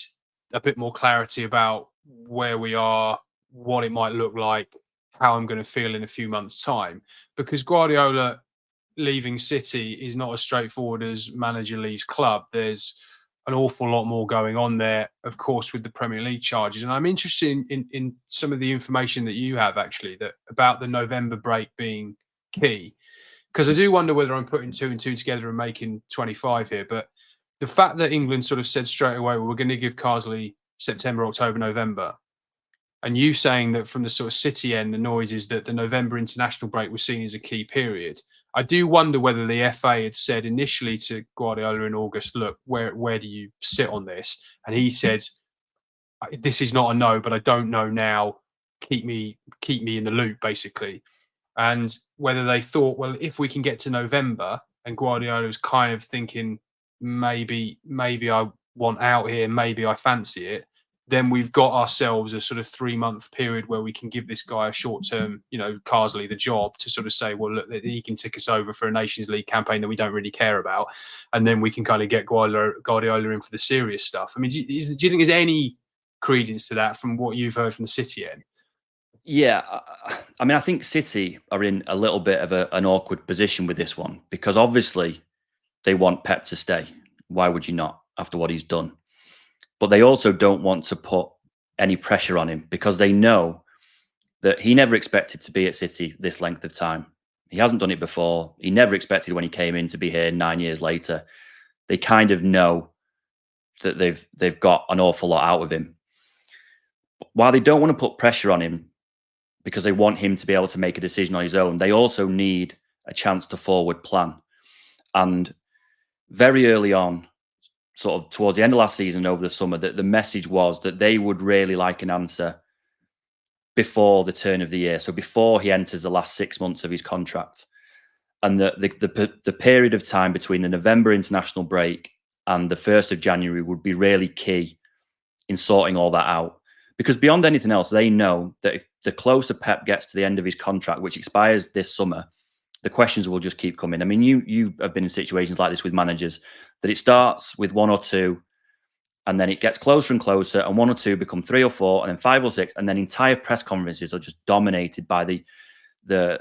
a bit more clarity about where we are, what it might look like, how I'm going to feel in a few months' time. Because Guardiola leaving City is not as straightforward as manager leaves club. There's an awful lot more going on there, of course, with the Premier League charges. And I'm interested in some of the information that you have, actually, that about the November break being key. Because I do wonder whether I'm putting two and two together and making 25 here. But the fact that England sort of said straight away, well, we're going to give Carsley September, October, November, and you saying that from the sort of City end, the noise is that the November international break was seen as a key period. I do wonder whether the FA had said initially to Guardiola in August, look, where do you sit on this? And he said, this is not a no, but I don't know now. Keep me in the loop, basically. And whether they thought, well, if we can get to November and Guardiola was kind of thinking, maybe I want out here, maybe I fancy it, then we've got ourselves a sort of 3-month period where we can give this guy a short-term, Carsley, the job to sort of say, well, look, he can tick us over for a Nations League campaign that we don't really care about. And then we can kind of get Guardiola in for the serious stuff. I mean, do you think there's any credence to that from what you've heard from the City end? Yeah, I mean, I think City are in a little bit of an awkward position with this one, because obviously they want Pep to stay. Why would you not, after what he's done? But they also don't want to put any pressure on him, because they know that he never expected to be at City this length of time. He hasn't done it before. He never expected when he came in to be here 9 years later. They kind of know that they've got an awful lot out of him. While they don't want to put pressure on him because they want him to be able to make a decision on his own, they also need a chance to forward plan. And very early on, sort of towards the end of last season and over the summer, that the message was that they would really like an answer before the turn of the year. So before he enters the last 6 months of his contract. And the period of time between the November international break and the 1st of January would be really key in sorting all that out. Because beyond anything else, they know that if the closer Pep gets to the end of his contract, which expires this summer, the questions will just keep coming. I mean, you have been in situations like this with managers, that it starts with 1 or 2, and then it gets closer and closer, and 1 or 2 become 3 or 4, and then 5 or 6, and then entire press conferences are just dominated by the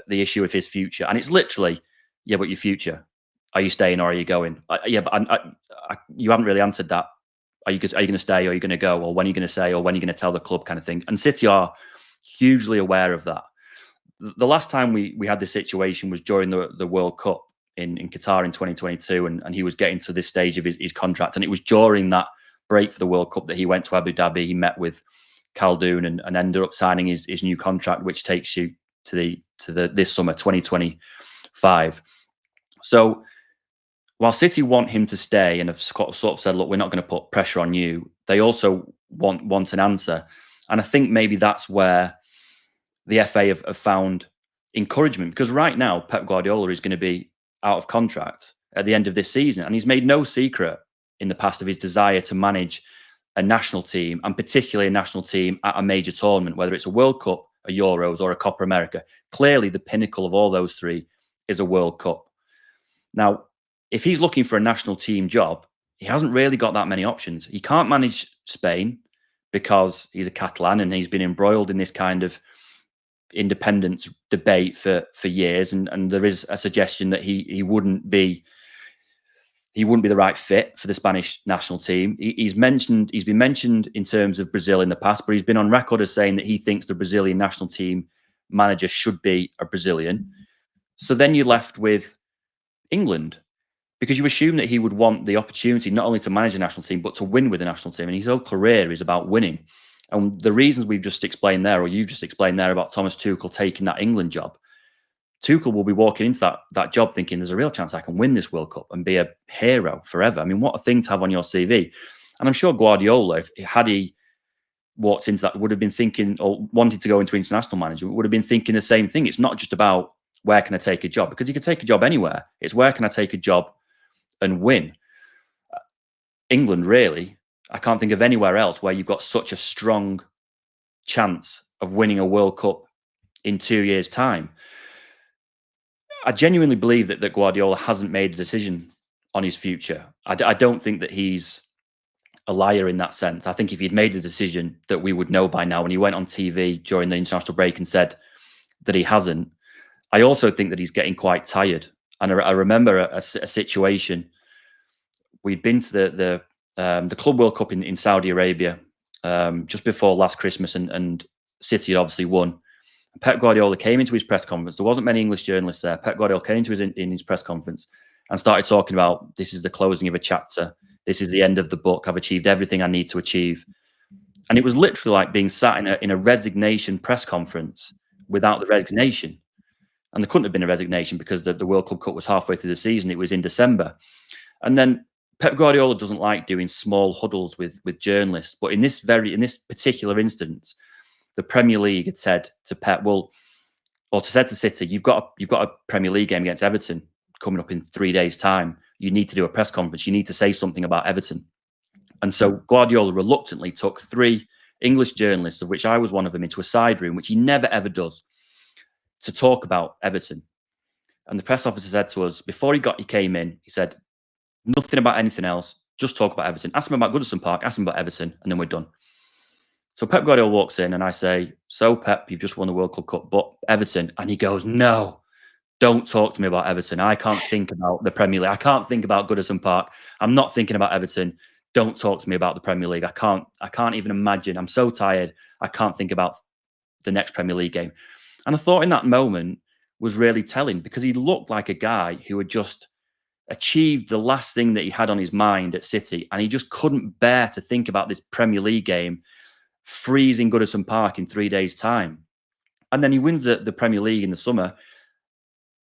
issue of his future. And it's literally, yeah, but your future, are you staying or are you going? Yeah, but you haven't really answered that. Are you going to stay or are you going to go? Or when are you going to say, or when are you going to tell the club, kind of thing? And City are hugely aware of that. The last time we had this situation was during the World Cup in Qatar in 2022, and he was getting to this stage of his contract. And it was during that break for the World Cup that he went to Abu Dhabi. He met with Khaldoon and ended up signing his new contract, which takes you to this summer 2025. So while City want him to stay and have sort of said, look, we're not going to put pressure on you, they also want an answer. And I think maybe that's where the FA have found encouragement, because right now Pep Guardiola is going to be out of contract at the end of this season, and he's made no secret in the past of his desire to manage a national team, and particularly a national team at a major tournament, whether it's a World Cup, a Euros, or a Copa America. Clearly, the pinnacle of all those three is a World Cup. Now, if he's looking for a national team job, he hasn't really got that many options. He can't manage Spain because he's a Catalan and he's been embroiled in this kind of independence debate for years. And there is a suggestion that he wouldn't be the right fit for the Spanish national team. He's been mentioned in terms of Brazil in the past, but he's been on record as saying that he thinks the Brazilian national team manager should be a Brazilian. So then you're left with England, because you assume that he would want the opportunity not only to manage a national team, but to win with the national team. And his whole career is about winning. And the reasons we've just explained there, or you've just explained there about Thomas Tuchel taking that England job, Tuchel will be walking into that job thinking there's a real chance I can win this World Cup and be a hero forever. I mean, what a thing to have on your CV. And I'm sure Guardiola, had he walked into that, would have been thinking, or wanted to go into international management, would have been thinking the same thing. It's not just about where can I take a job, because you can take a job anywhere. It's where can I take a job and win. England, really, I can't think of anywhere else where you've got such a strong chance of winning a World Cup in 2 years' time. I genuinely believe that Guardiola hasn't made a decision on his future. I don't think that he's a liar in that sense. I think if he'd made a decision that we would know by now, and he went on TV during the international break and said that he hasn't, I also think that he's getting quite tired. And I remember a situation. We'd been to the Club World Cup in Saudi Arabia just before last Christmas, and City had obviously won. Pep Guardiola came into his press conference. There wasn't many English journalists there. Pep Guardiola came into his press conference and started talking about, this is the closing of a chapter. This is the end of the book. I've achieved everything I need to achieve. And it was literally like being sat in a resignation press conference without the resignation. And there couldn't have been a resignation because the World Club Cup was halfway through the season. It was in December. And then Pep Guardiola doesn't like doing small huddles with journalists. But in this particular instance, the Premier League had said to Pep, said to City, you've got a Premier League game against Everton coming up in 3 days' time. You need to do a press conference. You need to say something about Everton. And so Guardiola reluctantly took 3 English journalists, of which I was one of them, into a side room, which he never ever does, to talk about Everton. And the press officer said to us, before he came in, he said, nothing about anything else, just talk about Everton. Ask him about Goodison Park, ask him about Everton, and then we're done. So Pep Guardiola walks in and I say, so Pep, you've just won the World Club Cup, but Everton. And he goes, no, don't talk to me about Everton. I can't think about the Premier League. I can't think about Goodison Park. I'm not thinking about Everton. Don't talk to me about the Premier League. I can't even imagine. I'm so tired. I can't think about the next Premier League game. And I thought in that moment was really telling, because he looked like a guy who had just achieved the last thing that he had on his mind at City. And he just couldn't bear to think about this Premier League game freezing Goodison Park in 3 days' time. And then he wins the Premier League in the summer.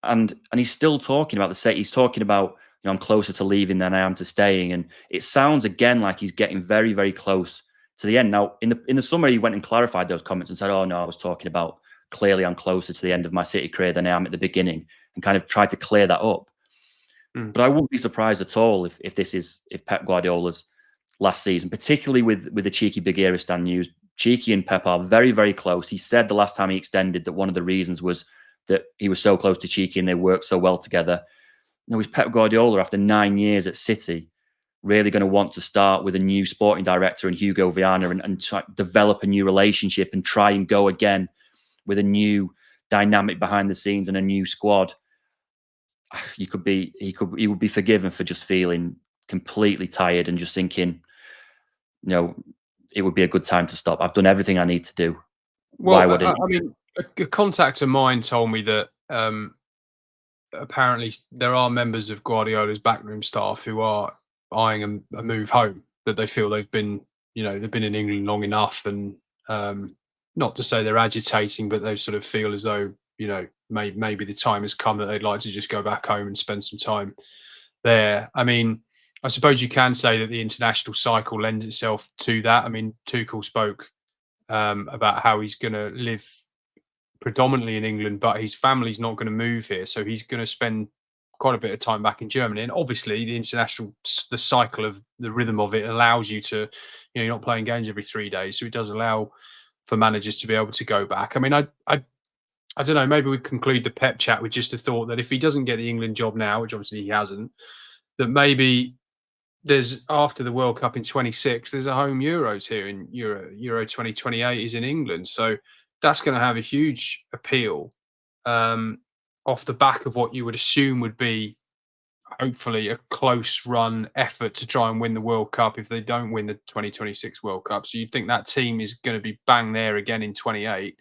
And he's still talking about he's talking about I'm closer to leaving than I am to staying. And it sounds again like he's getting very, very close to the end. Now, in the summer, he went and clarified those comments and said, "Oh no, I was talking about clearly I'm closer to the end of my City career than I am at the beginning," and kind of tried to clear that up. But I wouldn't be surprised at all if Pep Guardiola's last season, particularly with the cheeky Bagheeristan news. Cheeky and Pep are very, very close. He said the last time he extended that one of the reasons was that he was so close to Cheeky and they worked so well together. Now, is Pep Guardiola, after 9 years at City, really going to want to start with a new sporting director and Hugo Viana and try, develop a new relationship and try and go again with a new dynamic behind the scenes and a new squad? He would be forgiven for just feeling completely tired and just thinking, it would be a good time to stop. I've done everything I need to do. Why Well, would it? I mean, a contact of mine told me that apparently there are members of Guardiola's backroom staff who are eyeing a move home, that they feel they've been in England long enough, and not to say they're agitating, but they sort of feel as though maybe the time has come that they'd like to just go back home and spend some time there. I mean, I suppose you can say that the international cycle lends itself to that. I mean, Tuchel spoke about how he's going to live predominantly in England, but his family's not going to move here, so he's going to spend quite a bit of time back in Germany. And obviously, the cycle of the rhythm of it allows you to, you're not playing games every 3 days, so it does allow for managers to be able to go back. I mean, I don't know. Maybe we conclude the Pep chat with just a thought that if he doesn't get the England job now, which obviously he hasn't, that maybe there's, after the World Cup in 26, there's a home Euros here in Euro 2028 is in England. So that's going to have a huge appeal off the back of what you would assume would be hopefully a close run effort to try and win the World Cup if they don't win the 2026 World Cup. So you'd think that team is going to be bang there again in 28.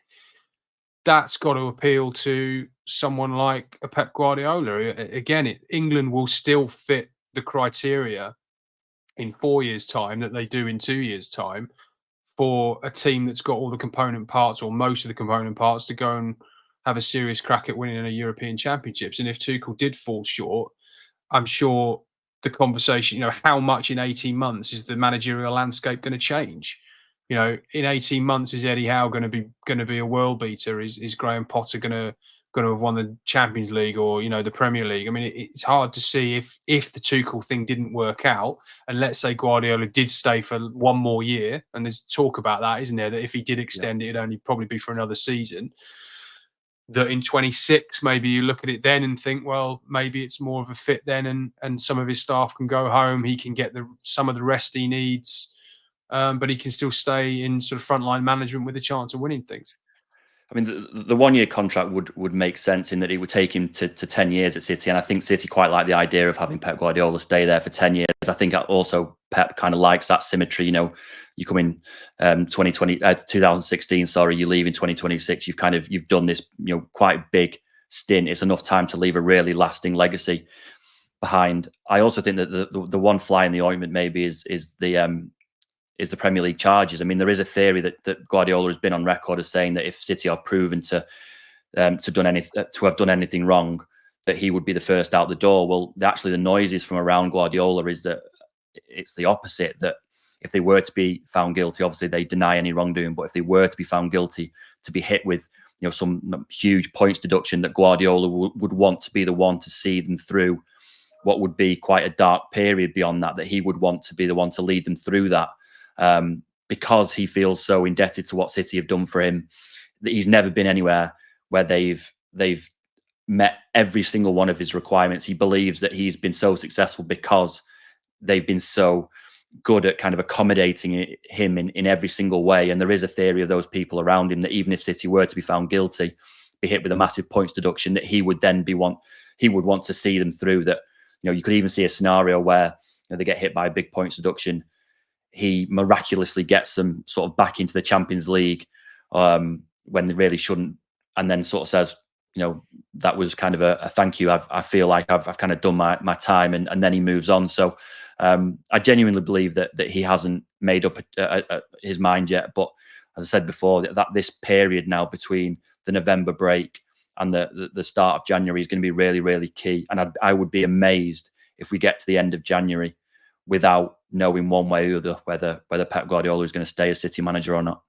That's got to appeal to someone like a Pep Guardiola. Again, England will still fit the criteria in 4 years' time that they do in 2 years' time for a team that's got all the component parts, or most of the component parts, to go and have a serious crack at winning a European Championships. And if Tuchel did fall short, I'm sure the conversation, how much in 18 months is the managerial landscape going to change? In 18 months, is Eddie Howe going to be a world beater? Is Graham Potter going to have won the Champions League or the Premier League? I mean, it's hard to see if the Tuchel thing didn't work out, and let's say Guardiola did stay for one more year, and there's talk about that, isn't there? That if he did extend it, it'd only probably be for another season. That in 26, maybe you look at it then and think, well, maybe it's more of a fit then, and some of his staff can go home. He can get some of the rest he needs, but he can still stay in sort of frontline management with a chance of winning things. I mean, the 1 year contract would make sense in that it would take him to 10 years at City. And I think City quite like the idea of having Pep Guardiola stay there for 10 years. I think also Pep kind of likes that symmetry. You come in 2016, you leave in 2026. You've done this, quite big stint. It's enough time to leave a really lasting legacy behind. I also think that the one fly in the ointment maybe is the Premier League charges. I mean, there is a theory that Guardiola has been on record as saying that if City are proven to have done anything wrong, that he would be the first out the door. Well, actually, the noises from around Guardiola is that it's the opposite. That if they were to be found guilty, obviously they deny any wrongdoing, but if they were to be found guilty, to be hit with some huge points deduction, that Guardiola would want to be the one to see them through what would be quite a dark period beyond that. That he would want to be the one to lead them through that. Because he feels so indebted to what City have done for him, that he's never been anywhere where they've met every single one of his requirements. He believes that he's been so successful because they've been so good at kind of accommodating him in every single way. And there is a theory of those people around him that even if City were to be found guilty, be hit with a massive points deduction, that he would then he would want to see them through. That you could even see a scenario where they get hit by a big points deduction. He miraculously gets them sort of back into the Champions League when they really shouldn't, and then sort of says, that was kind of a thank you. I feel like I've kind of done my time, and then he moves on. So I genuinely believe that he hasn't made up his mind yet. But as I said before, that this period now between the November break and the start of January is going to be really, really key. And I would be amazed if we get to the end of January without knowing one way or the other whether Pep Guardiola is going to stay as City manager or not.